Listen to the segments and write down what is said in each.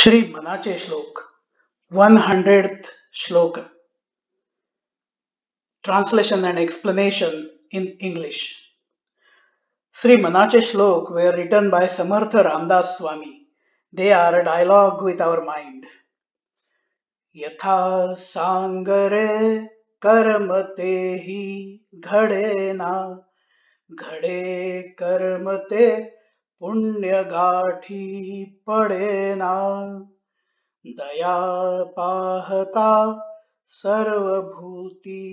Shri Manache Shlok, 100th Shloka. Translation and explanation in English. Sri Manache Shlok were written by Samartha Ramdas Swami. They are a dialogue with our mind. Yatha sangare karmate hi ghade na ghade karmate punya gathi pade na दया पाहता सर्वभूती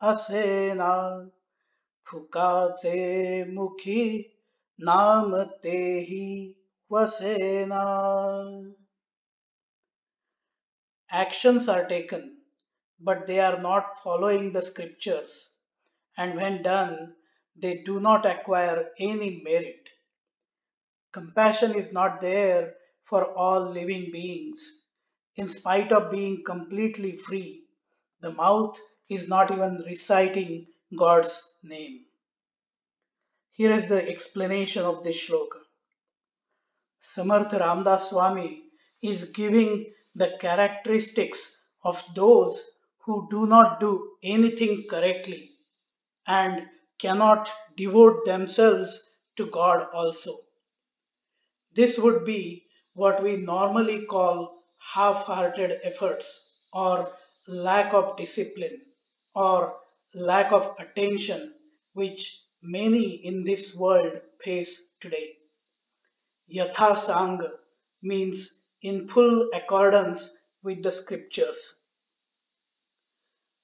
असेना फुकाचे मुखी नाम तेही वसेना. Actions are taken, but they are not following the scriptures, and when done, they do not acquire any merit. Compassion is not there for all living beings. In spite of being completely free, the mouth is not even reciting God's name. Here is the explanation of this shloka. Samartha Ramdas Swami is giving the characteristics of those who do not do anything correctly and cannot devote themselves to God also. This would be what we normally call half-hearted efforts or lack of discipline or lack of attention which many in this world face today. Yatha Sang means in full accordance with the scriptures.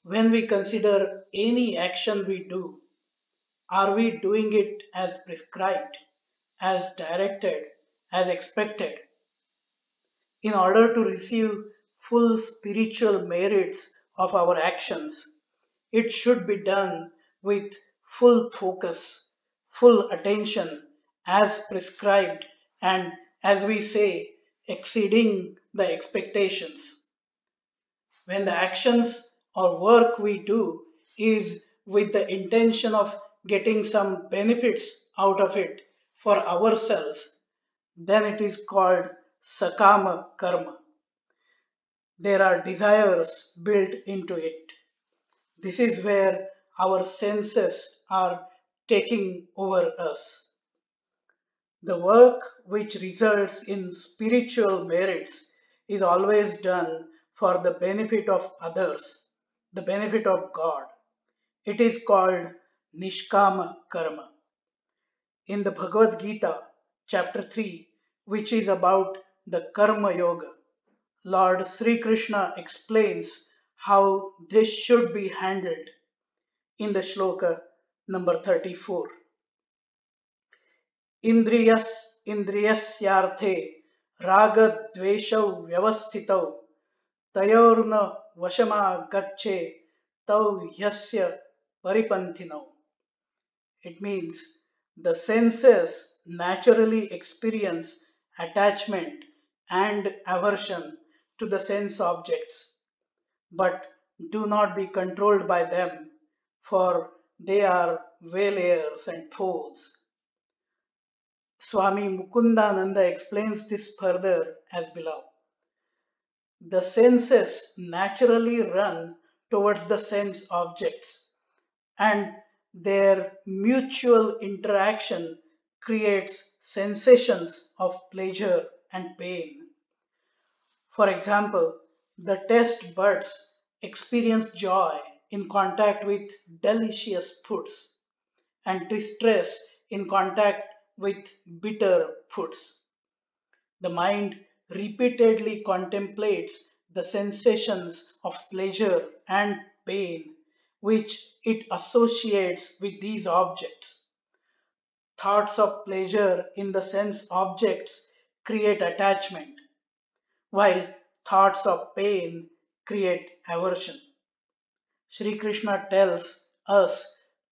When we consider any action we do, are we doing it as prescribed, as directed, as expected? In order to receive full spiritual merits of our actions, it should be done with full focus, full attention, as prescribed, and as we say, exceeding the expectations. When the actions or work we do is with the intention of getting some benefits out of it for ourselves, then it is called sakama karma. There are desires built into it. This is where our senses are taking over us. The work which results in spiritual merits is always done for the benefit of others, the benefit of God. It is called Nishkama Karma. In the Bhagavad Gita, chapter 3, which is about the Karma Yoga, Lord Sri Krishna explains how this should be handled in the shloka number 34. Indriyas indriyasyarthe ragadveshau vyavastitau tayorna vashama gacche tau yasya paripanthinau. It means the senses naturally experience attachment and aversion to the sense objects, but do not be controlled by them, for they are waylayers and foes. Swami Mukundananda explains this further as below. The senses naturally run towards the sense objects, and their mutual interaction creates sensations of pleasure and pain. For example, the taste buds experience joy in contact with delicious foods and distress in contact with bitter foods. The mind repeatedly contemplates the sensations of pleasure and pain which it associates with these objects. Thoughts of pleasure in the sense objects create attachment, while thoughts of pain create aversion. Sri Krishna tells us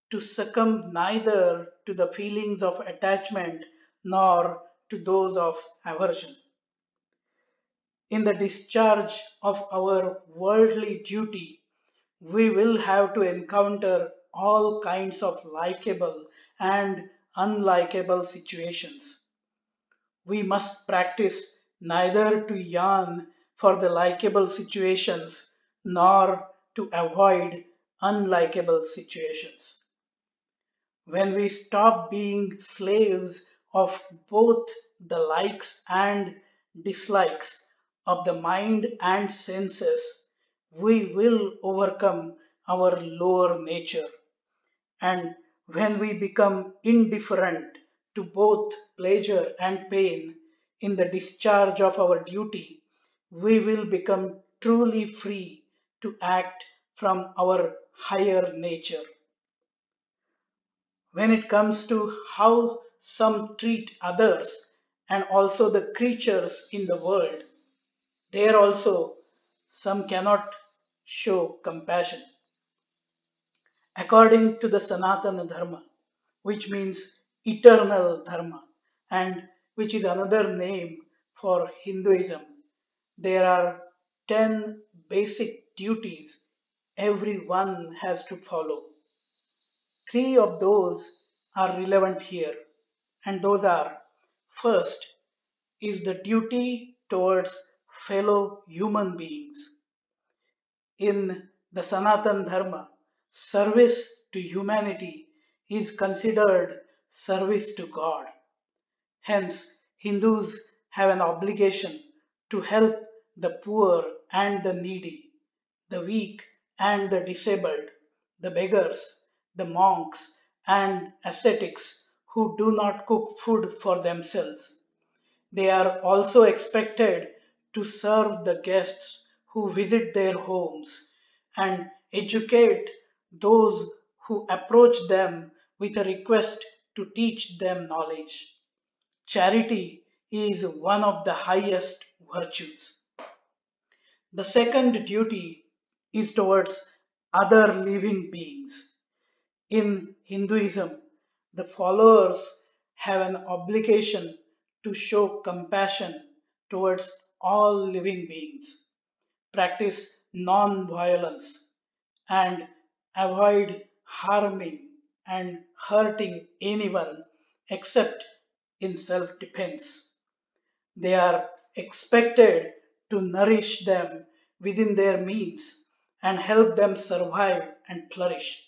to succumb neither to the feelings of attachment nor to those of aversion. In the discharge of our worldly duty, we will have to encounter all kinds of likable and unlikable situations. We must practice neither to yearn for the likable situations nor to avoid unlikable situations. When we stop being slaves of both the likes and dislikes of the mind and senses, we will overcome our lower nature. And when we become indifferent to both pleasure and pain in the discharge of our duty, we will become truly free to act from our higher nature. When it comes to how some treat others and also the creatures in the world, there also some cannot show compassion. According to the Sanatana Dharma, which means eternal Dharma, and which is another name for Hinduism, there are 10 basic duties everyone has to follow. Three of those are relevant here, and those are: first is the duty towards fellow human beings. In the Sanatan Dharma, service to humanity is considered service to God. Hence, Hindus have an obligation to help the poor and the needy, the weak and the disabled, the beggars, the monks, and ascetics who do not cook food for themselves. They are also expected to serve the guests who visit their homes and educate those who approach them with a request to teach them knowledge. Charity is one of the highest virtues. The second duty is towards other living beings. In Hinduism, the followers have an obligation to show compassion towards all living beings, practice non violence, and avoid harming and hurting anyone except in self defense. They are expected to nourish them within their means and help them survive and flourish.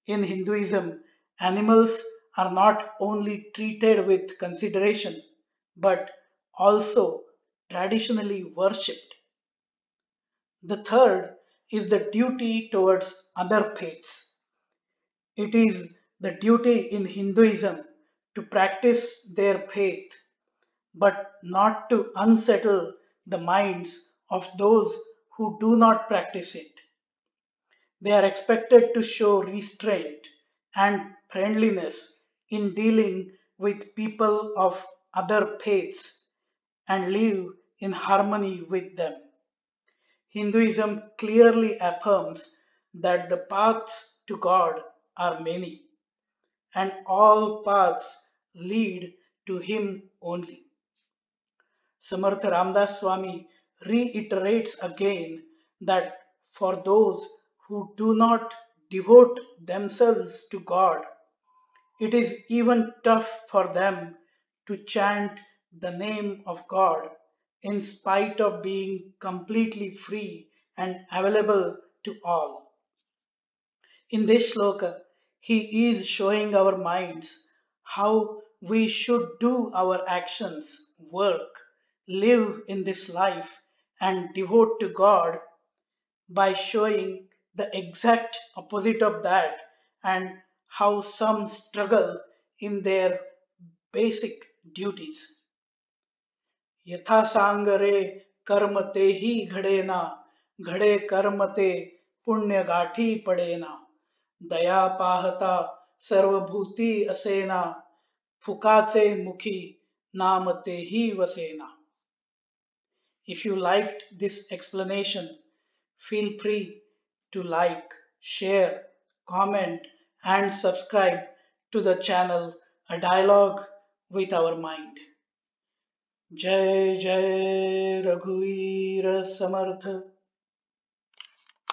In Hinduism, animals are not only treated with consideration but also traditionally worshipped. The third is the duty towards other faiths. It is the duty in Hinduism to practice their faith but not to unsettle the minds of those who do not practice it. They are expected to show restraint and friendliness in dealing with people of other faiths and live in harmony with them. Hinduism clearly affirms that the paths to God are many and all paths lead to Him only. Samartha Ramdas Swami reiterates again that for those who do not devote themselves to God, it is even tough for them to chant the name of God in spite of being completely free and available to all. In this shloka, he is showing our minds how we should do our actions, work, live in this life, and devote to God by showing the exact opposite of that and how some struggle in their basic duties. यथा सांगरे कर्म ते ही घडे ना घडे कर्म ते पुण्य गाठी पडेना दया पाहता सर्वभूती असेना फुकाचे मुखी नाम ते ही वसेना. If you liked this explanation, feel free to like, share, comment, and subscribe to the channel A Dialogue with Our Mind. जय जय रघुवीर समर्थ